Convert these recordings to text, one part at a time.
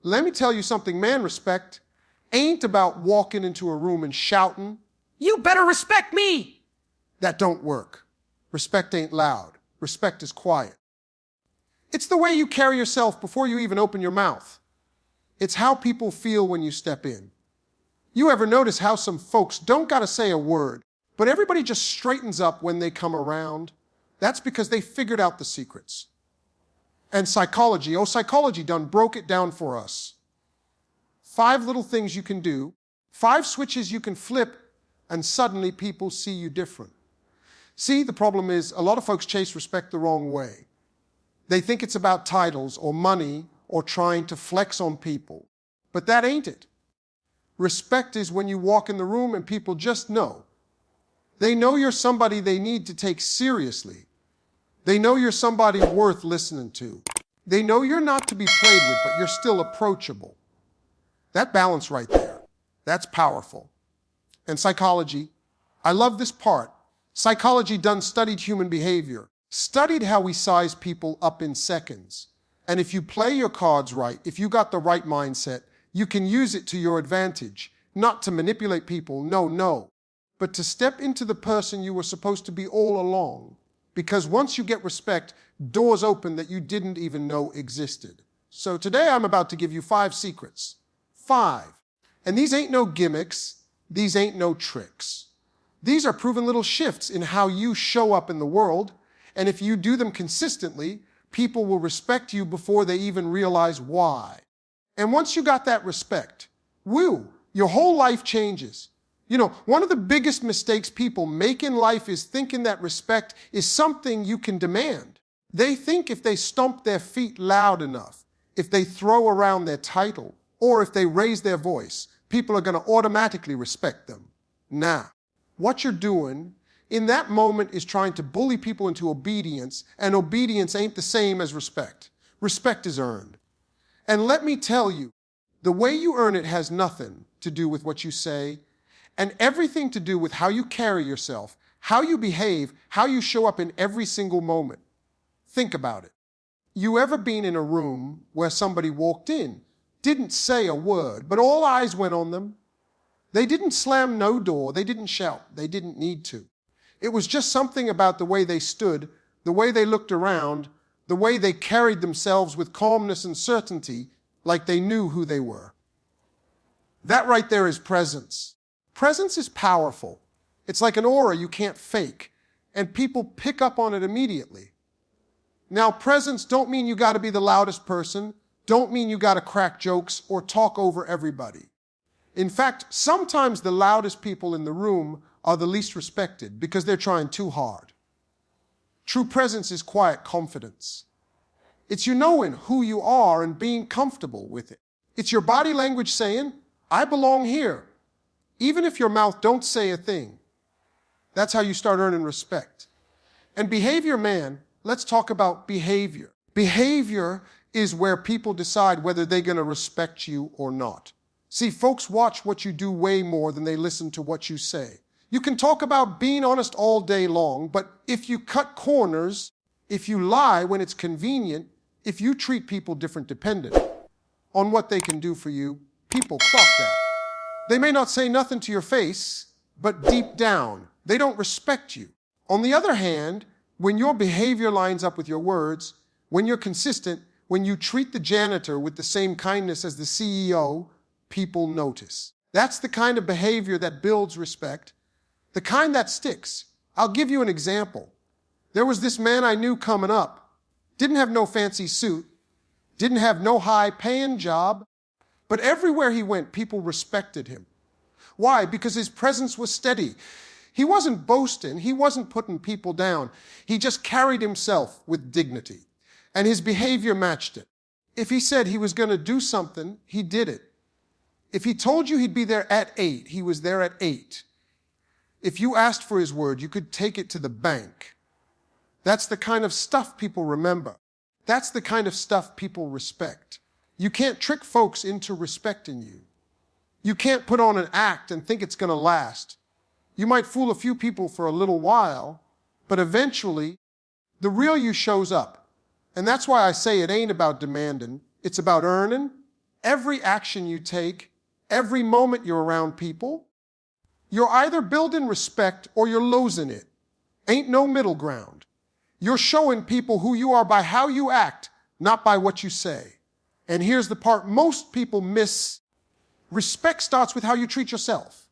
Let me tell you something, man, respect ain't about walking into a room and shouting, "You better respect me!" That don't work. Respect ain't loud. Respect is quiet. It's the way you carry yourself before you even open your mouth. It's how people feel when you step in. You ever notice how some folks don't gotta say a word, but everybody just straightens up when they come around? That's because they figured out the secrets. And psychology done broke it down for us. 5 little things you can do, 5 switches you can flip, and suddenly people see you different. See, the problem is a lot of folks chase respect the wrong way. They think it's about titles or money or trying to flex on people. But that ain't it. Respect is when you walk in the room and people just know. They know you're somebody they need to take seriously. They know you're somebody worth listening to. They know you're not to be played with, but you're still approachable. That balance right there, that's powerful. And psychology, I love this part. Psychology done studied human behavior, studied how we size people up in seconds. And if you play your cards right, if you got the right mindset, you can use it to your advantage, not to manipulate people, no, but to step into the person you were supposed to be all along. Because once you get respect, doors open that you didn't even know existed. So today I'm about to give you 5 secrets. 5. And these ain't no gimmicks. These ain't no tricks. These are proven little shifts in how you show up in the world. And if you do them consistently, people will respect you before they even realize why. And once you got that respect, your whole life changes. You know, one of the biggest mistakes people make in life is thinking that respect is something you can demand. They think if they stomp their feet loud enough, if they throw around their title, or if they raise their voice, people are going to automatically respect them. Nah, what you're doing in that moment is trying to bully people into obedience, and obedience ain't the same as respect. Respect is earned. And let me tell you, the way you earn it has nothing to do with what you say, and everything to do with how you carry yourself, how you behave, how you show up in every single moment. Think about it. You ever been in a room where somebody walked in, didn't say a word, but all eyes went on them? They didn't slam no door, they didn't shout, they didn't need to. It was just something about the way they stood, the way they looked around, the way they carried themselves with calmness and certainty, like they knew who they were. That right there is presence. Presence is powerful. It's like an aura you can't fake, and people pick up on it immediately. Now, presence don't mean you got to be the loudest person, don't mean you got to crack jokes or talk over everybody. In fact, sometimes the loudest people in the room are the least respected because they're trying too hard. True presence is quiet confidence. It's you knowing who you are and being comfortable with it. It's your body language saying, I belong here, even if your mouth don't say a thing. That's how you start earning respect. And behavior, man, let's talk about behavior. Behavior is where people decide whether they're going to respect you or not. See, folks watch what you do way more than they listen to what you say. You can talk about being honest all day long, but if you cut corners, if you lie when it's convenient, if you treat people different dependent on what they can do for you, people clock that. They may not say nothing to your face, but deep down, they don't respect you. On the other hand, when your behavior lines up with your words, when you're consistent, when you treat the janitor with the same kindness as the CEO, people notice. That's the kind of behavior that builds respect, the kind that sticks. I'll give you an example. There was this man I knew coming up, didn't have no fancy suit, didn't have no high-paying job, but everywhere he went, people respected him. Why? Because his presence was steady. He wasn't boasting. He wasn't putting people down. He just carried himself with dignity, and his behavior matched it. If he said he was going to do something, he did it. If he told you he'd be there at 8, he was there at 8. If you asked for his word, you could take it to the bank. That's the kind of stuff people remember. That's the kind of stuff people respect. You can't trick folks into respecting you. You can't put on an act and think it's going to last. You might fool a few people for a little while, but eventually, the real you shows up. And that's why I say it ain't about demanding. It's about earning every action you take, every moment you're around people, you're either building respect or you're losing it. Ain't no middle ground. You're showing people who you are by how you act, not by what you say. And here's the part most people miss. Respect starts with how you treat yourself.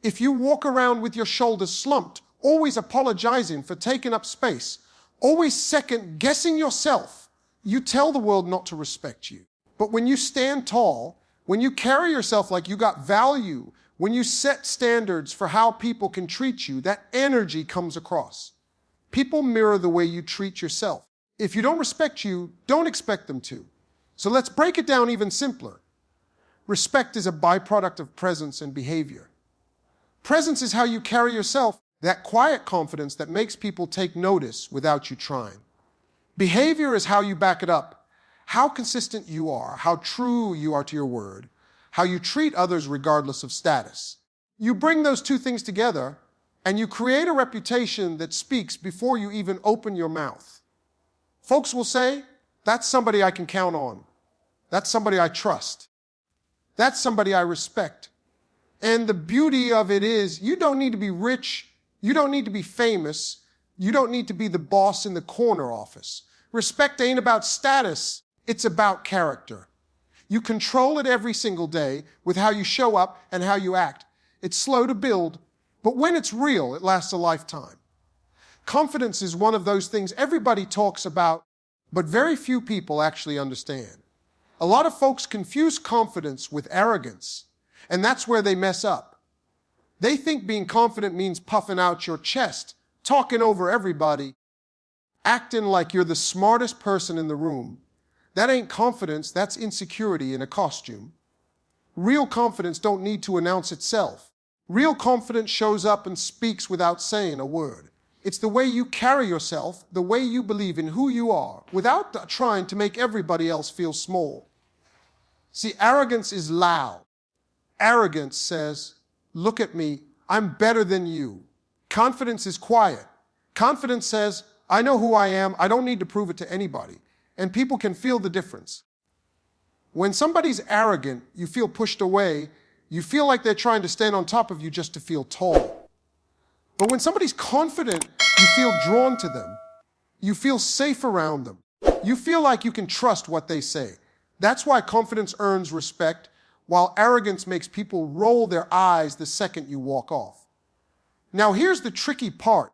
If you walk around with your shoulders slumped, always apologizing for taking up space, always second guessing yourself, you tell the world not to respect you. But when you stand tall, when you carry yourself like you got value, when you set standards for how people can treat you, that energy comes across. People mirror the way you treat yourself. If you don't respect you, don't expect them to. So let's break it down even simpler. Respect is a byproduct of presence and behavior. Presence is how you carry yourself, that quiet confidence that makes people take notice without you trying. Behavior is how you back it up, how consistent you are, how true you are to your word, how you treat others regardless of status. You bring those two things together, and you create a reputation that speaks before you even open your mouth. Folks will say, that's somebody I can count on. That's somebody I trust. That's somebody I respect. And the beauty of it is, you don't need to be rich. You don't need to be famous. You don't need to be the boss in the corner office. Respect ain't about status. It's about character. You control it every single day with how you show up and how you act. It's slow to build, but when it's real, it lasts a lifetime. Confidence is one of those things everybody talks about, but very few people actually understand. A lot of folks confuse confidence with arrogance, and that's where they mess up. They think being confident means puffing out your chest, talking over everybody, acting like you're the smartest person in the room. That ain't confidence, that's insecurity in a costume. Real confidence don't need to announce itself. Real confidence shows up and speaks without saying a word. It's the way you carry yourself, the way you believe in who you are, without trying to make everybody else feel small. See, arrogance is loud. Arrogance says, look at me, I'm better than you. Confidence is quiet. Confidence says, I know who I am, I don't need to prove it to anybody. And people can feel the difference. When somebody's arrogant, you feel pushed away. You feel like they're trying to stand on top of you just to feel tall. But when somebody's confident, you feel drawn to them. You feel safe around them. You feel like you can trust what they say. That's why confidence earns respect, while arrogance makes people roll their eyes the second you walk off. Now here's the tricky part.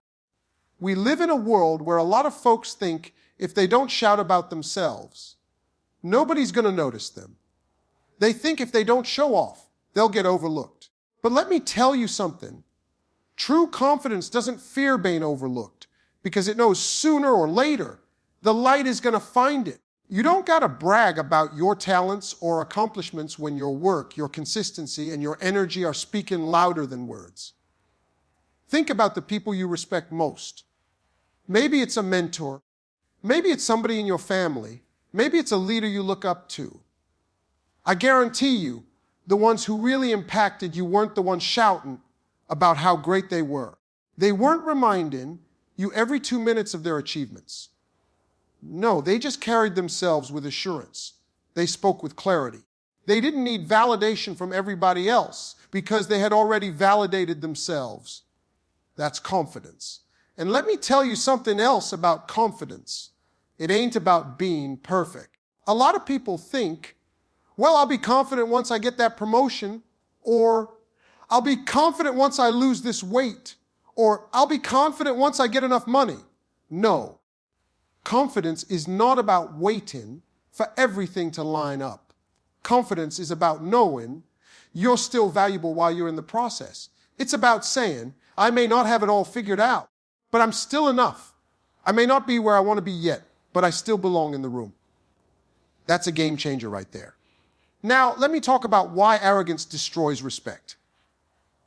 We live in a world where a lot of folks think if they don't shout about themselves, nobody's going to notice them. They think if they don't show off, they'll get overlooked. But let me tell you something. True confidence doesn't fear being overlooked because it knows sooner or later the light is going to find it. You don't got to brag about your talents or accomplishments when your work, your consistency, and your energy are speaking louder than words. Think about the people you respect most. Maybe it's a mentor. Maybe it's somebody in your family. Maybe it's a leader you look up to. I guarantee you, the ones who really impacted you weren't the ones shouting about how great they were. They weren't reminding you every 2 minutes of their achievements. No, they just carried themselves with assurance. They spoke with clarity. They didn't need validation from everybody else because they had already validated themselves. That's confidence. And let me tell you something else about confidence. It ain't about being perfect. A lot of people think, well, I'll be confident once I get that promotion, or I'll be confident once I lose this weight, or I'll be confident once I get enough money. No. Confidence is not about waiting for everything to line up. Confidence is about knowing you're still valuable while you're in the process. It's about saying, I may not have it all figured out, but I'm still enough. I may not be where I want to be yet, but I still belong in the room. That's a game changer right there. Now, let me talk about why arrogance destroys respect.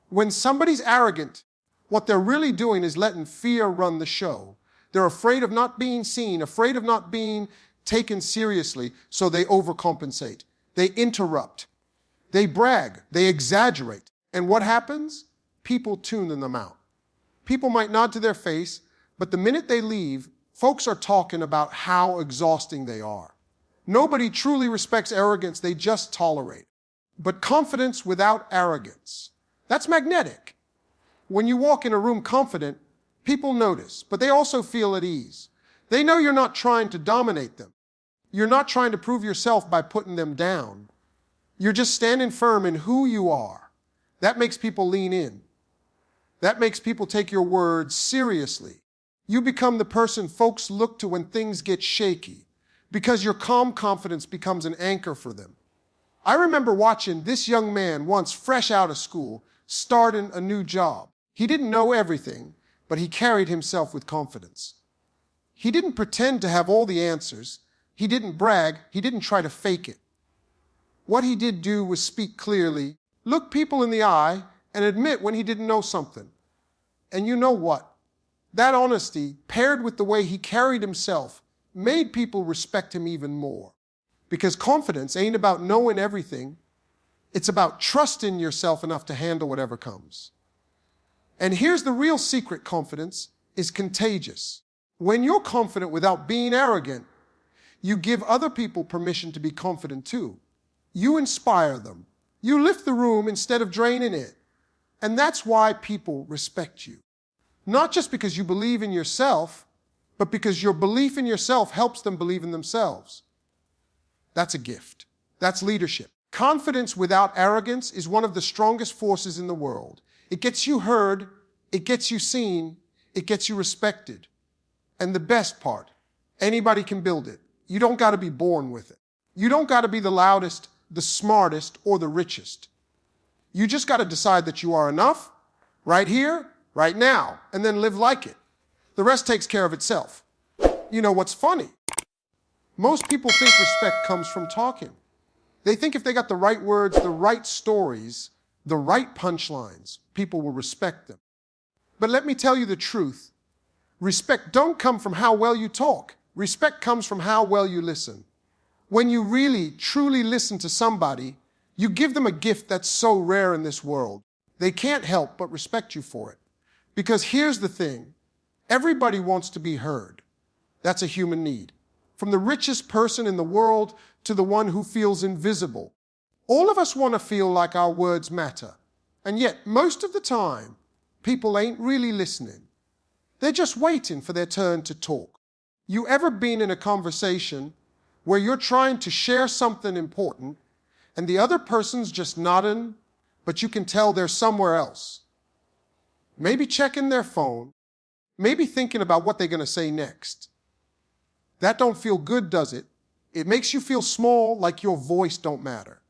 When somebody's arrogant, what they're really doing is letting fear run the show. They're afraid of not being seen, afraid of not being taken seriously, so they overcompensate. They interrupt. They brag. They exaggerate. And what happens? People tune them out. People might nod to their face, but the minute they leave, folks are talking about how exhausting they are. Nobody truly respects arrogance, they just tolerate it. But confidence without arrogance, that's magnetic. When you walk in a room confident, people notice, but they also feel at ease. They know you're not trying to dominate them. You're not trying to prove yourself by putting them down. You're just standing firm in who you are. That makes people lean in. That makes people take your words seriously. You become the person folks look to when things get shaky, because your calm confidence becomes an anchor for them. I remember watching this young man once fresh out of school, starting a new job. He didn't know everything, but he carried himself with confidence. He didn't pretend to have all the answers. He didn't brag. He didn't try to fake it. What he did do was speak clearly, look people in the eye, and admit when he didn't know something. And you know what? That honesty, paired with the way he carried himself, made people respect him even more. Because confidence ain't about knowing everything. It's about trusting yourself enough to handle whatever comes. And here's the real secret: confidence is contagious. When you're confident without being arrogant, you give other people permission to be confident too. You inspire them. You lift the room instead of draining it. And that's why people respect you. Not just because you believe in yourself, but because your belief in yourself helps them believe in themselves. That's a gift. That's leadership. Confidence without arrogance is one of the strongest forces in the world. It gets you heard, it gets you seen, it gets you respected. And the best part, anybody can build it. You don't got to be born with it. You don't got to be the loudest, the smartest, or the richest. You just got to decide that you are enough, right here, right now, and then live like it. The rest takes care of itself. You know what's funny? Most people think respect comes from talking. They think if they got the right words, the right stories, the right punchlines, people will respect them. But let me tell you the truth. Respect don't come from how well you talk. Respect comes from how well you listen. When you really, truly listen to somebody, you give them a gift that's so rare in this world. They can't help but respect you for it. Because here's the thing. Everybody wants to be heard. That's a human need. From the richest person in the world to the one who feels invisible. All of us want to feel like our words matter. And yet, most of the time, people ain't really listening. They're just waiting for their turn to talk. You ever been in a conversation where you're trying to share something important and the other person's just nodding, but you can tell they're somewhere else? Maybe checking their phone, maybe thinking about what they're going to say next. That don't feel good, does it? It makes you feel small, like your voice don't matter.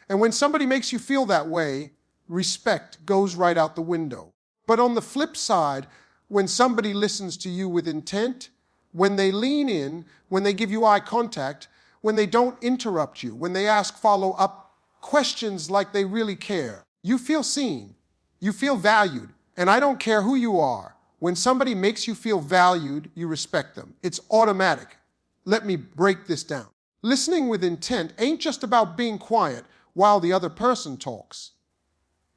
And when somebody makes you feel that way, respect goes right out the window. But on the flip side, when somebody listens to you with intent, when they lean in, when they give you eye contact, when they don't interrupt you, when they ask follow-up questions like they really care, you feel seen, you feel valued. And I don't care who you are. When somebody makes you feel valued, you respect them. It's automatic. Let me break this down. Listening with intent ain't just about being quiet while the other person talks.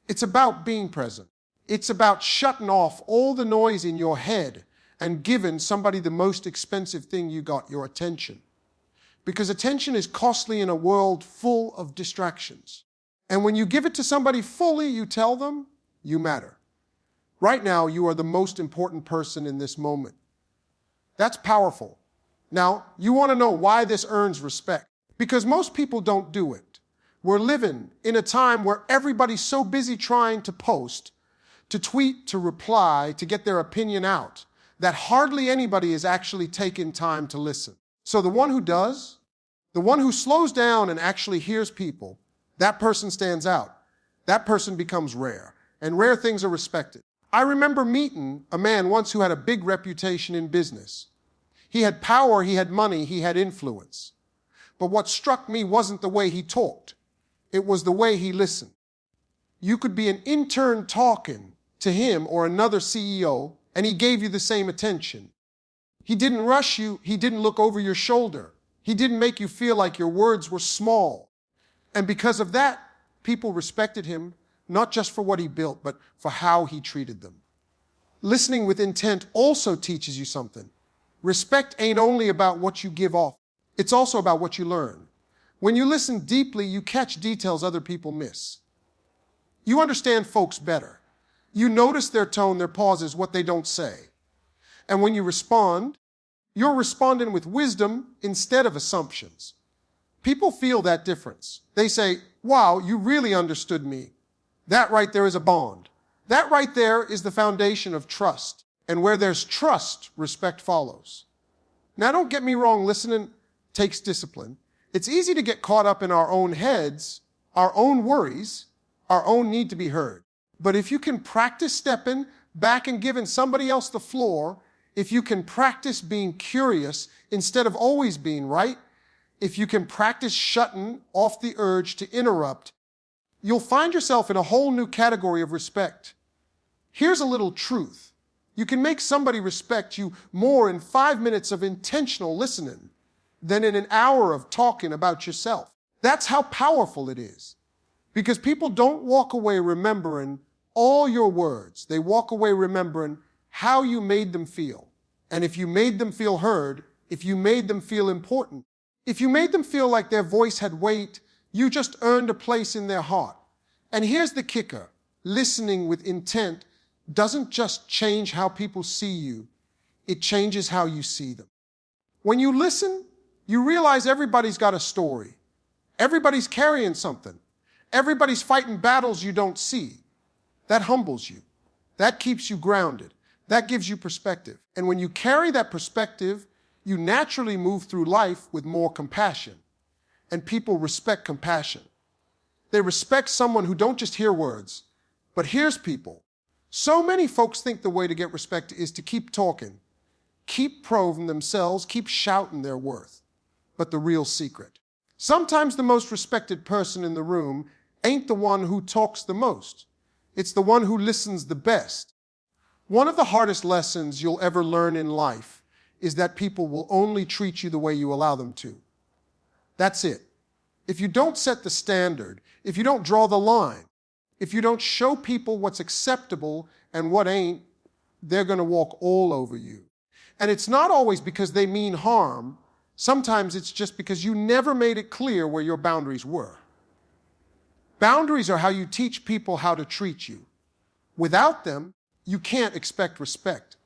It's about being present. It's about shutting off all the noise in your head and giving somebody the most expensive thing you got, your attention. Because attention is costly in a world full of distractions. And when you give it to somebody fully, you tell them you matter. Right now, you are the most important person in this moment. That's powerful. Now, you want to know why this earns respect. Because most people don't do it. We're living in a time where everybody's so busy trying to post, to tweet, to reply, to get their opinion out, that hardly anybody is actually taking time to listen. So the one who does, the one who slows down and actually hears people, that person stands out. That person becomes rare. And rare things are respected. I remember meeting a man once who had a big reputation in business. He had power, he had money, he had influence. But what struck me wasn't the way he talked. It was the way he listened. You could be an intern talking to him or another CEO, and he gave you the same attention. He didn't rush you, he didn't look over your shoulder. He didn't make you feel like your words were small. And because of that, people respected him, not just for what he built, but for how he treated them. Listening with intent also teaches you something. Respect ain't only about what you give off. It's also about what you learn. When you listen deeply, you catch details other people miss. You understand folks better. You notice their tone, their pauses, what they don't say. And when you respond, you're responding with wisdom instead of assumptions. People feel that difference. They say, wow, you really understood me. That right there is a bond. That right there is the foundation of trust. And where there's trust, respect follows. Now, don't get me wrong, listening takes discipline. It's easy to get caught up in our own heads, our own worries, our own need to be heard. But if you can practice stepping back and giving somebody else the floor, if you can practice being curious instead of always being right, if you can practice shutting off the urge to interrupt, you'll find yourself in a whole new category of respect. Here's a little truth. You can make somebody respect you more in 5 minutes of intentional listening than in an hour of talking about yourself. That's how powerful it is. Because people don't walk away remembering all your words. They walk away remembering how you made them feel. And if you made them feel heard, if you made them feel important, if you made them feel like their voice had weight, you just earned a place in their heart. And here's the kicker. Listening with intent doesn't just change how people see you, it changes how you see them. When you listen, you realize everybody's got a story. Everybody's carrying something. Everybody's fighting battles you don't see. That humbles you. That keeps you grounded. That gives you perspective. And when you carry that perspective, you naturally move through life with more compassion. And people respect compassion. They respect someone who don't just hear words, but hears people. So many folks think the way to get respect is to keep talking, keep proving themselves, keep shouting their worth. But the real secret. Sometimes the most respected person in the room ain't the one who talks the most. It's the one who listens the best. One of the hardest lessons you'll ever learn in life is that people will only treat you the way you allow them to. That's it. If you don't set the standard, if you don't draw the line, if you don't show people what's acceptable and what ain't, they're going to walk all over you. And it's not always because they mean harm. Sometimes it's just because you never made it clear where your boundaries were. Boundaries are how you teach people how to treat you. Without them, you can't expect respect.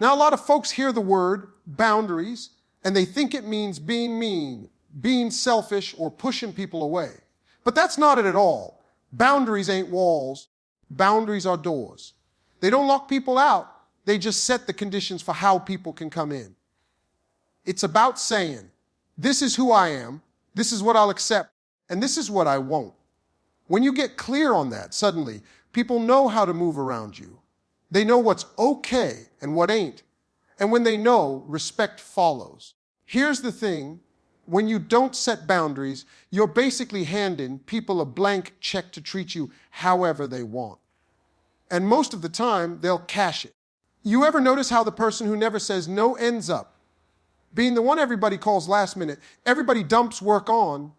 Now, a lot of folks hear the word boundaries, and they think it means being mean, being selfish, or pushing people away. But that's not it at all. Boundaries ain't walls. Boundaries are doors. They don't lock people out. They just set the conditions for how people can come in. It's about saying, this is who I am, this is what I'll accept, and this is what I won't. When you get clear on that, suddenly, people know how to move around you. They know what's okay and what ain't. And when they know, respect follows. Here's the thing. When you don't set boundaries, you're basically handing people a blank check to treat you however they want. And most of the time, they'll cash it. You ever notice how the person who never says no ends up being the one everybody calls last minute? Everybody dumps work on,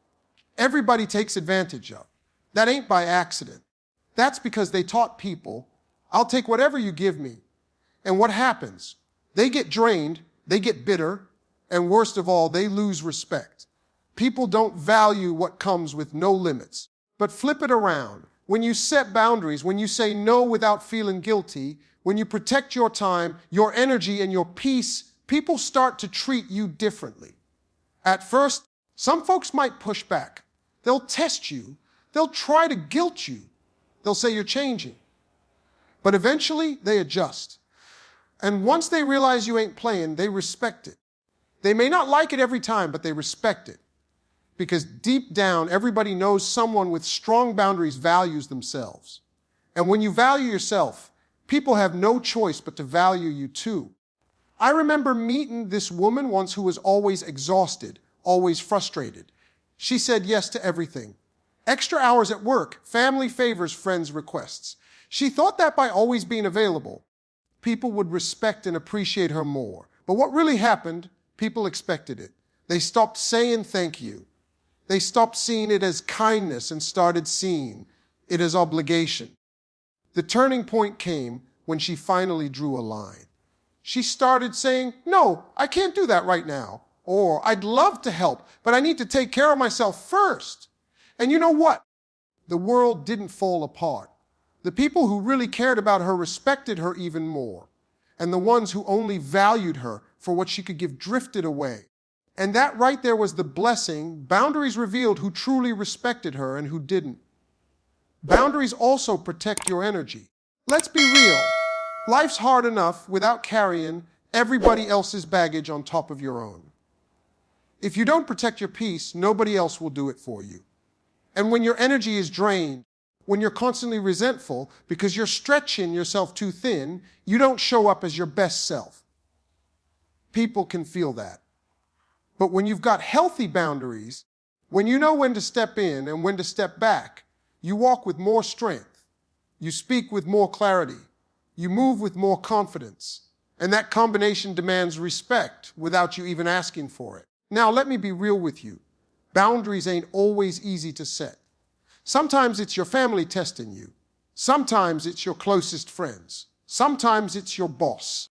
everybody takes advantage of. That ain't by accident. That's because they taught people, I'll take whatever you give me. And what happens? They get drained, they get bitter, and worst of all, they lose respect. People don't value what comes with no limits. But flip it around. When you set boundaries, when you say no without feeling guilty, when you protect your time, your energy, and your peace, people start to treat you differently. At first, some folks might push back. They'll test you. They'll try to guilt you. They'll say you're changing. But eventually, they adjust. And once they realize you ain't playing, they respect it. They may not like it every time, but they respect it. Because deep down, everybody knows someone with strong boundaries values themselves. And when you value yourself, people have no choice but to value you too. I remember meeting this woman once who was always exhausted, always frustrated. She said yes to everything. Extra hours at work, family favors, friends' requests. She thought that by always being available, people would respect and appreciate her more. But what really happened, people expected it. They stopped saying thank you. They stopped seeing it as kindness and started seeing it as obligation. The turning point came when she finally drew a line. She started saying, no, I can't do that right now. Or, I'd love to help, but I need to take care of myself first. And you know what? The world didn't fall apart. The people who really cared about her respected her even more. And the ones who only valued her for what she could give drifted away. And that right there was the blessing. Boundaries revealed who truly respected her and who didn't. Boundaries also protect your energy. Let's be real. Life's hard enough without carrying everybody else's baggage on top of your own. If you don't protect your peace, nobody else will do it for you. And when your energy is drained, when you're constantly resentful because you're stretching yourself too thin, you don't show up as your best self. People can feel that. But when you've got healthy boundaries, when you know when to step in and when to step back, you walk with more strength. You speak with more clarity. You move with more confidence. And that combination demands respect without you even asking for it. Now, let me be real with you. Boundaries ain't always easy to set. Sometimes it's your family testing you. Sometimes it's your closest friends. Sometimes it's your boss.